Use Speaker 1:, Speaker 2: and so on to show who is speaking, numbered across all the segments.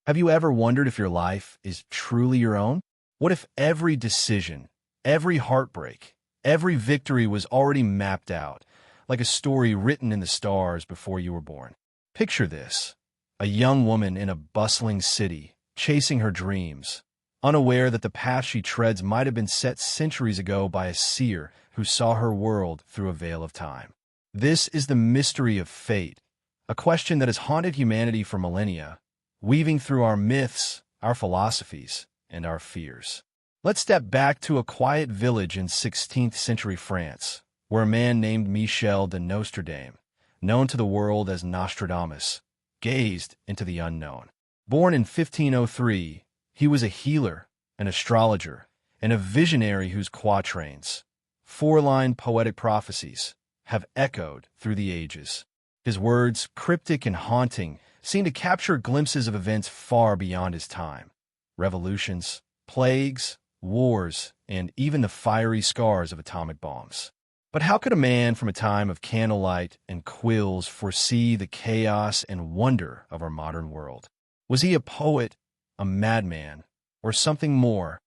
Speaker 1: Have you ever wondered if your life is truly your own? What if every decision, every heartbreak, every victory was already mapped out, like a story written in the stars before you were born? Picture this: a young woman in a bustling city, chasing her dreams, unaware that the path she treads might have been set centuries ago by a seer who saw her world through a veil of time. This is the mystery of fate, a question that has haunted humanity for millennia, weaving through our myths, our philosophies, and our fears. Let's step back to a quiet village in 16th century France, where a man named Michel de Nostradamus, known to the world as Nostradamus, gazed into the unknown. Born in 1503, he was a healer, an astrologer, and a visionary whose quatrains, four-line poetic prophecies, have echoed through the ages. His words, cryptic and haunting, seem to capture glimpses of events far beyond his time. Revolutions, plagues, wars, and even the fiery scars of atomic bombs. But how could a man from a time of candlelight and quills foresee the chaos and wonder of our modern world? Was he a poet, a madman, or something more,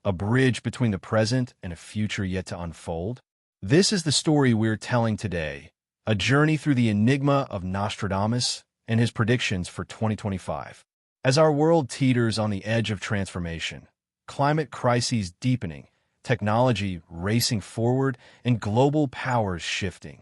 Speaker 1: a bridge between the present and a future yet to unfold? This is the story we're telling today, a journey through the enigma of Nostradamus and his predictions for 2025. As our world teeters on the edge of transformation, climate crises deepening, technology racing forward, and global powers shifting,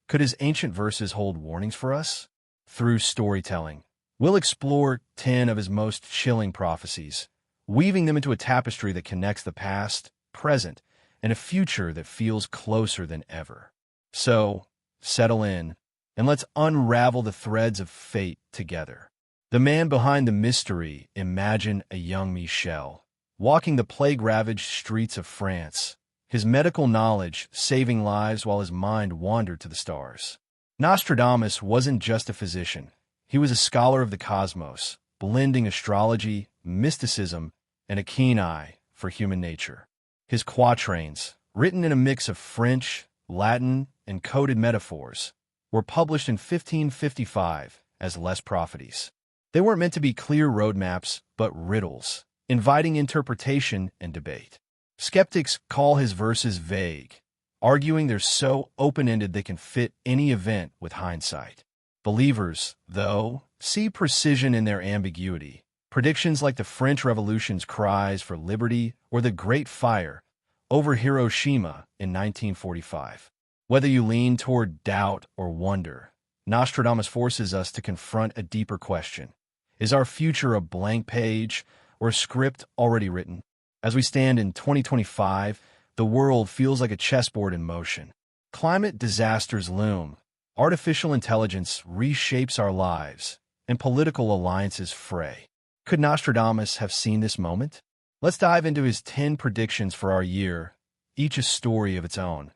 Speaker 1: could his ancient verses hold warnings for us? Through storytelling, we'll explore 10 of his most chilling prophecies, weaving them into a tapestry that connects the past, present, and a future that feels closer than ever. So, settle in, and let's unravel the threads of fate together. The man behind the mystery, imagine a young Michel, walking the plague-ravaged streets of France, his medical knowledge saving lives while his mind wandered to the stars. Nostradamus wasn't just a physician. He was a scholar of the cosmos, blending astrology, mysticism, and a keen eye for human nature. His quatrains, written in a mix of French, Latin, and coded metaphors, were published in 1555 as Les Prophéties. They weren't meant to be clear roadmaps, but riddles, inviting interpretation and debate. Skeptics call his verses vague, arguing they're so open-ended they can fit any event with hindsight. Believers, though, see precision in their ambiguity. Predictions like the French Revolution's cries for liberty or the Great Fire over Hiroshima in 1945. Whether you lean toward doubt or wonder, Nostradamus forces us to confront a deeper question. Is our future a blank page or a script already written? As we stand in 2025, the world feels like a chessboard in motion. Climate disasters loom, artificial intelligence reshapes our lives, and political alliances fray. Could Nostradamus have seen this moment? Let's dive into his 10 predictions for our year, each a story of its own,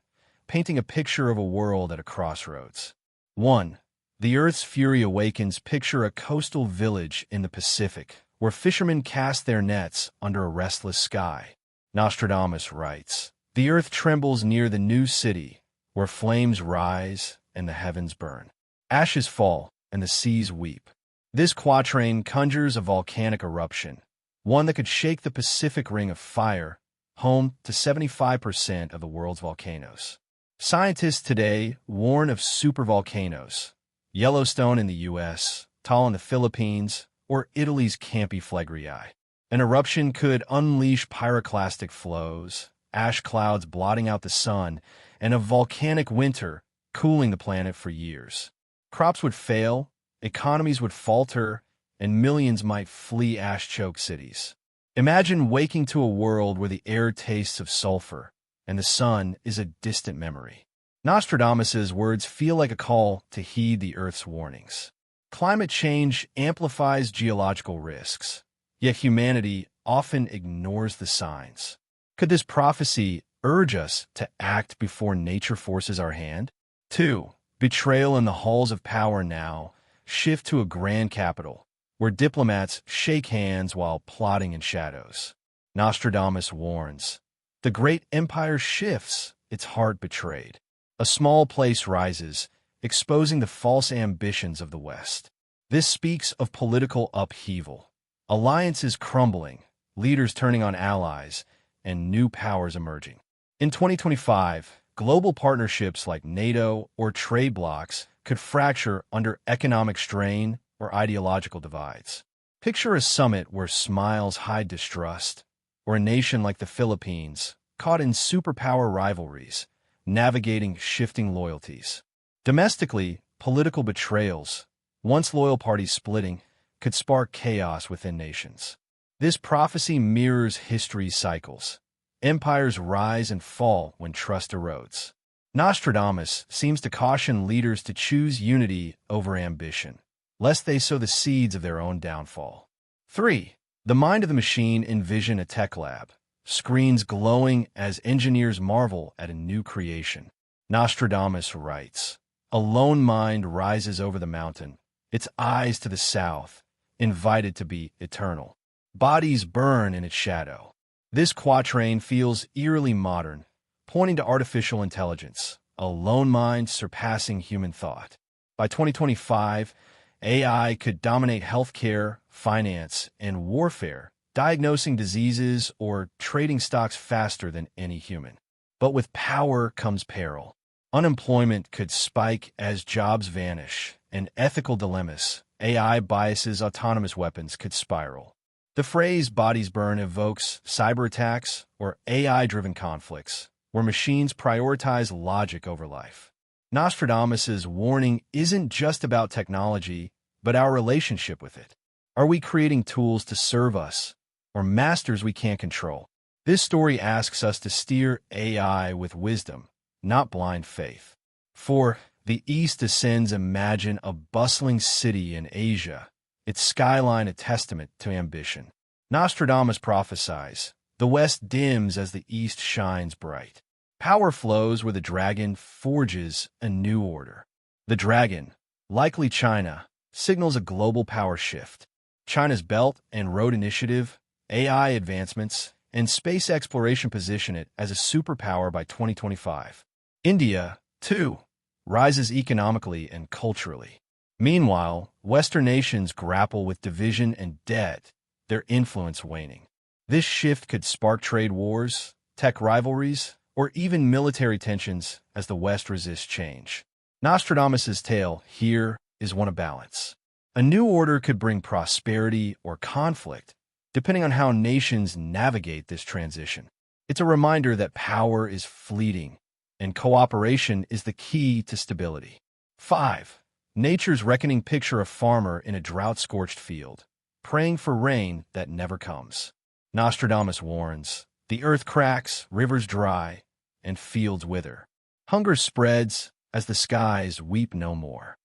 Speaker 1: painting a picture of a world at a crossroads. 1. The Earth's fury awakens. Picture a coastal village in the Pacific, where fishermen cast their nets under a restless sky. Nostradamus writes, "The earth trembles near the new city, where flames rise and the heavens burn. Ashes fall and the seas weep." This quatrain conjures a volcanic eruption, one that could shake the Pacific Ring of Fire, home to 75% of the world's volcanoes. Scientists today warn of supervolcanoes, Yellowstone in the U.S., Taal in the Philippines, or Italy's Campi Flegrei. An eruption could unleash pyroclastic flows, ash clouds blotting out the sun, and a volcanic winter cooling the planet for years. Crops would fail, economies would falter, and millions might flee ash-choked cities. Imagine waking to a world where the air tastes of sulfur, and the sun is a distant memory. Nostradamus's words feel like a call to heed the Earth's warnings. Climate change amplifies geological risks, yet humanity often ignores the signs. Could this prophecy urge us to act before nature forces our hand? 2. Betrayal in the halls of power now. Shift to a grand capital, where diplomats shake hands while plotting in shadows. Nostradamus warns, the great empire shifts, its heart betrayed. A small place rises, exposing the false ambitions of the West. This speaks of political upheaval, alliances crumbling, leaders turning on allies, and new powers emerging. In 2025, global partnerships like NATO or trade blocs could fracture under economic strain or ideological divides. Picture a summit where smiles hide distrust, or a nation like the Philippines, caught in superpower rivalries, navigating shifting loyalties. Domestically, political betrayals, once loyal parties splitting, could spark chaos within nations. This prophecy mirrors history's cycles. Empires rise and fall when trust erodes. Nostradamus seems to caution leaders to choose unity over ambition, lest they sow the seeds of their own downfall. 3. The mind of the machine. Envision a tech lab, screens glowing as engineers marvel at a new creation. Nostradamus writes, "A lone mind rises over the mountain, its eyes to the south, invited to be eternal. Bodies burn in its shadow." This quatrain feels eerily modern, pointing to artificial intelligence, a lone mind surpassing human thought. By 2025, AI could dominate healthcare, finance, and warfare, diagnosing diseases or trading stocks faster than any human. But with power comes peril. Unemployment could spike as jobs vanish, and ethical dilemmas, AI biases, autonomous weapons could spiral. The phrase "bodies burn" evokes cyber attacks or AI-driven conflicts, where machines prioritize logic over life. Nostradamus's warning isn't just about technology, but our relationship with it. Are we creating tools to serve us, or masters we can't control? This story asks us to steer AI with wisdom, not blind faith. 4. The East ascends. Imagine a bustling city in Asia, its skyline a testament to ambition. Nostradamus prophesies, the West dims as the East shines bright. Power flows where the dragon forges a new order. The dragon, likely China, signals a global power shift. China's Belt and Road Initiative, AI advancements, and space exploration position it as a superpower by 2025. India, too, rises economically and culturally. Meanwhile, Western nations grapple with division and debt, their influence waning. This shift could spark trade wars, tech rivalries, or even military tensions as the West resists change. Nostradamus's tale here is one of balance. A new order could bring prosperity or conflict, depending on how nations navigate this transition. It's a reminder that power is fleeting, and cooperation is the key to stability. 5. Nature's reckoning. Picture a farmer in a drought-scorched field, praying for rain that never comes. Nostradamus warns, the earth cracks, rivers dry, and fields wither. Hunger spreads as the skies weep no more.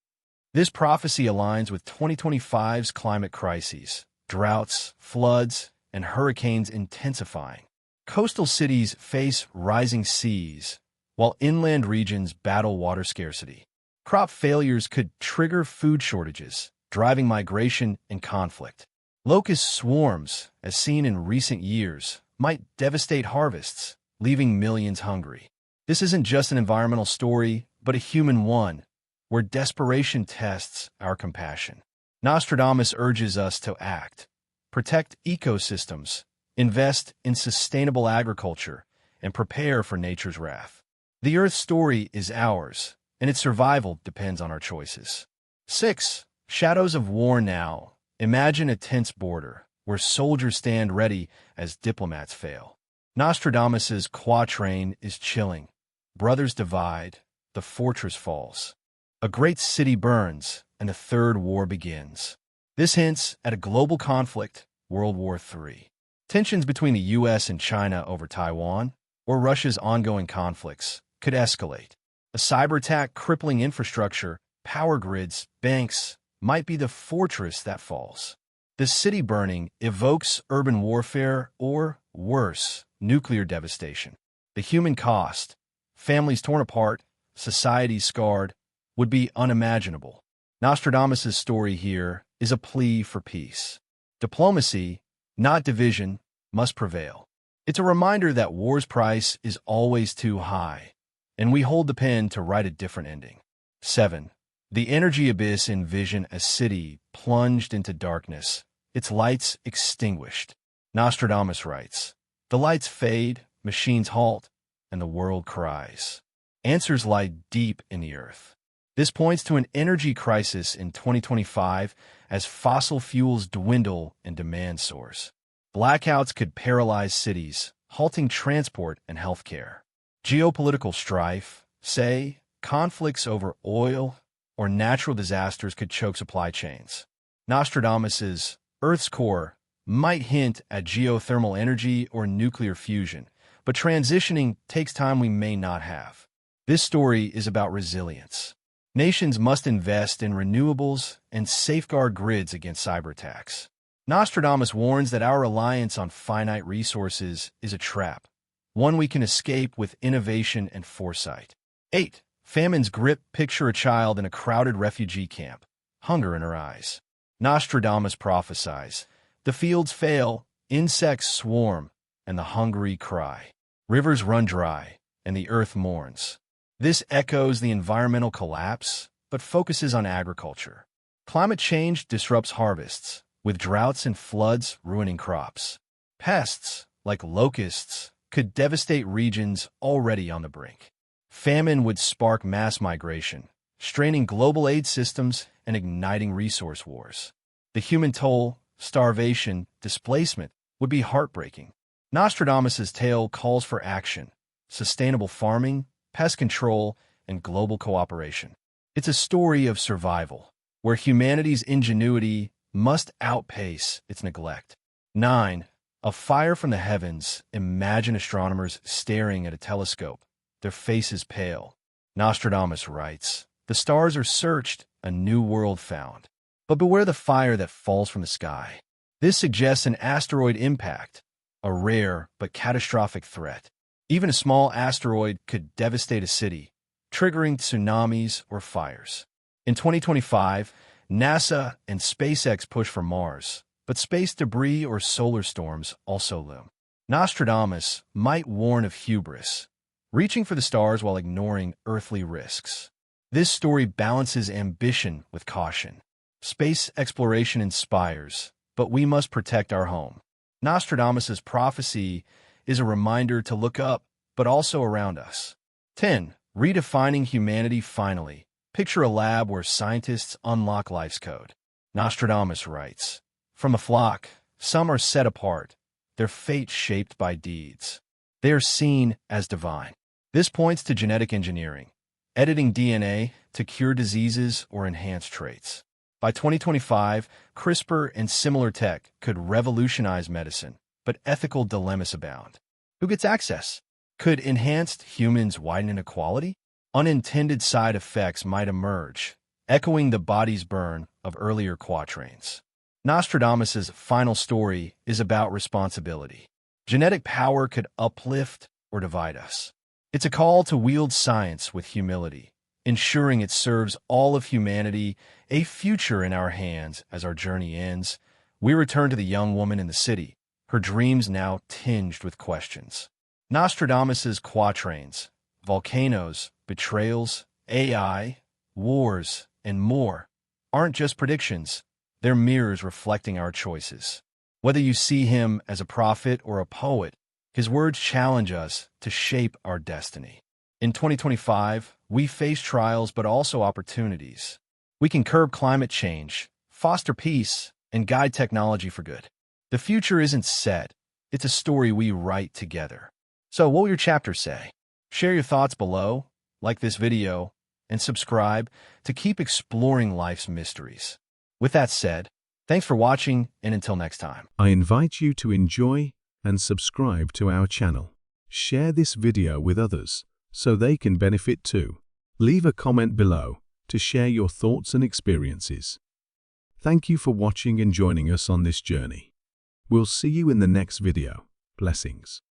Speaker 1: This prophecy aligns with 2025's climate crises, droughts, floods, and hurricanes intensifying. Coastal cities face rising seas, while inland regions battle water scarcity. Crop failures could trigger food shortages, driving migration and conflict. Locust swarms, as seen in recent years, might devastate harvests, leaving millions hungry. This isn't just an environmental story, but a human one, where desperation tests our compassion. Nostradamus urges us to act, protect ecosystems, invest in sustainable agriculture, and prepare for nature's wrath. The Earth's story is ours, and its survival depends on our choices. 6. Shadows of war. Now, imagine a tense border, where soldiers stand ready as diplomats fail. Nostradamus's quatrain is chilling. Brothers divide, the fortress falls. A great city burns, and the Third War begins. This hints at a global conflict, World War III. Tensions between the U.S. and China over Taiwan, or Russia's ongoing conflicts, could escalate. A cyber attack crippling infrastructure, power grids, banks, might be the fortress that falls. The city burning evokes urban warfare or, worse, nuclear devastation. The human cost, families torn apart, societies scarred, would be unimaginable. Nostradamus' story here is a plea for peace. Diplomacy, not division, must prevail. It's a reminder that war's price is always too high, and we hold the pen to write a different ending. 7. The energy abyss. Envision a city plunged into darkness, its lights extinguished. Nostradamus writes, "The lights fade, machines halt, and the world cries." Answers lie deep in the earth. This points to an energy crisis in 2025 as fossil fuels dwindle and demand soars. Blackouts could paralyze cities, halting transport and healthcare. Geopolitical strife, say, conflicts over oil or natural disasters could choke supply chains. Nostradamus's Earth's core might hint at geothermal energy or nuclear fusion, but transitioning takes time we may not have. This story is about resilience. Nations must invest in renewables and safeguard grids against cyber attacks. Nostradamus warns that our reliance on finite resources is a trap, one we can escape with innovation and foresight. 8. Famine's grip. Picture a child in a crowded refugee camp, hunger in her eyes. Nostradamus prophesies, "The fields fail, insects swarm, and the hungry cry. Rivers run dry, and the earth mourns." This echoes the environmental collapse, but focuses on agriculture. Climate change disrupts harvests, with droughts and floods ruining crops. Pests, like locusts, could devastate regions already on the brink. Famine would spark mass migration, straining global aid systems and igniting resource wars. The human toll, starvation, displacement would be heartbreaking. Nostradamus's tale calls for action, sustainable farming, pest control, and global cooperation. It's a story of survival, where humanity's ingenuity must outpace its neglect. 9. A fire from the heavens. Imagine astronomers staring at a telescope, their faces pale. Nostradamus writes, "The stars are searched, a new world found. But beware the fire that falls from the sky." This suggests an asteroid impact, a rare but catastrophic threat. Even a small asteroid could devastate a city, triggering tsunamis or fires. In 2025, NASA and SpaceX push for Mars, but space debris or solar storms also loom. Nostradamus might warn of hubris, reaching for the stars while ignoring earthly risks. This story balances ambition with caution. Space exploration inspires, but we must protect our home. Nostradamus's prophecy is a reminder to look up, but also around us. 10. Redefining humanity. Finally, picture a lab where scientists unlock life's code. Nostradamus writes, "From a flock, some are set apart, their fate shaped by deeds. They are seen as divine." This points to genetic engineering, editing DNA to cure diseases or enhance traits. By 2025, CRISPR and similar tech could revolutionize medicine, but ethical dilemmas abound. Who gets access? Could enhanced humans widen inequality? Unintended side effects might emerge, echoing the body's burn of earlier quatrains. Nostradamus's final story is about responsibility. Genetic power could uplift or divide us. It's a call to wield science with humility, ensuring it serves all of humanity, a future in our hands. As our journey ends, we return to the young woman in the city, her dreams now tinged with questions. Nostradamus's quatrains, volcanoes, betrayals, AI, wars, and more, aren't just predictions, they're mirrors reflecting our choices. Whether you see him as a prophet or a poet, his words challenge us to shape our destiny. In 2025, we face trials but also opportunities. We can curb climate change, foster peace, and guide technology for good. The future isn't set, it's a story we write together. So what will your chapter say? Share your thoughts below, like this video, and subscribe to keep exploring life's mysteries. With that said, thanks for watching, and until next time.
Speaker 2: I invite you to enjoy and subscribe to our channel. Share this video with others so they can benefit too. Leave a comment below to share your thoughts and experiences. Thank you for watching and joining us on this journey. We'll see you in the next video. Blessings.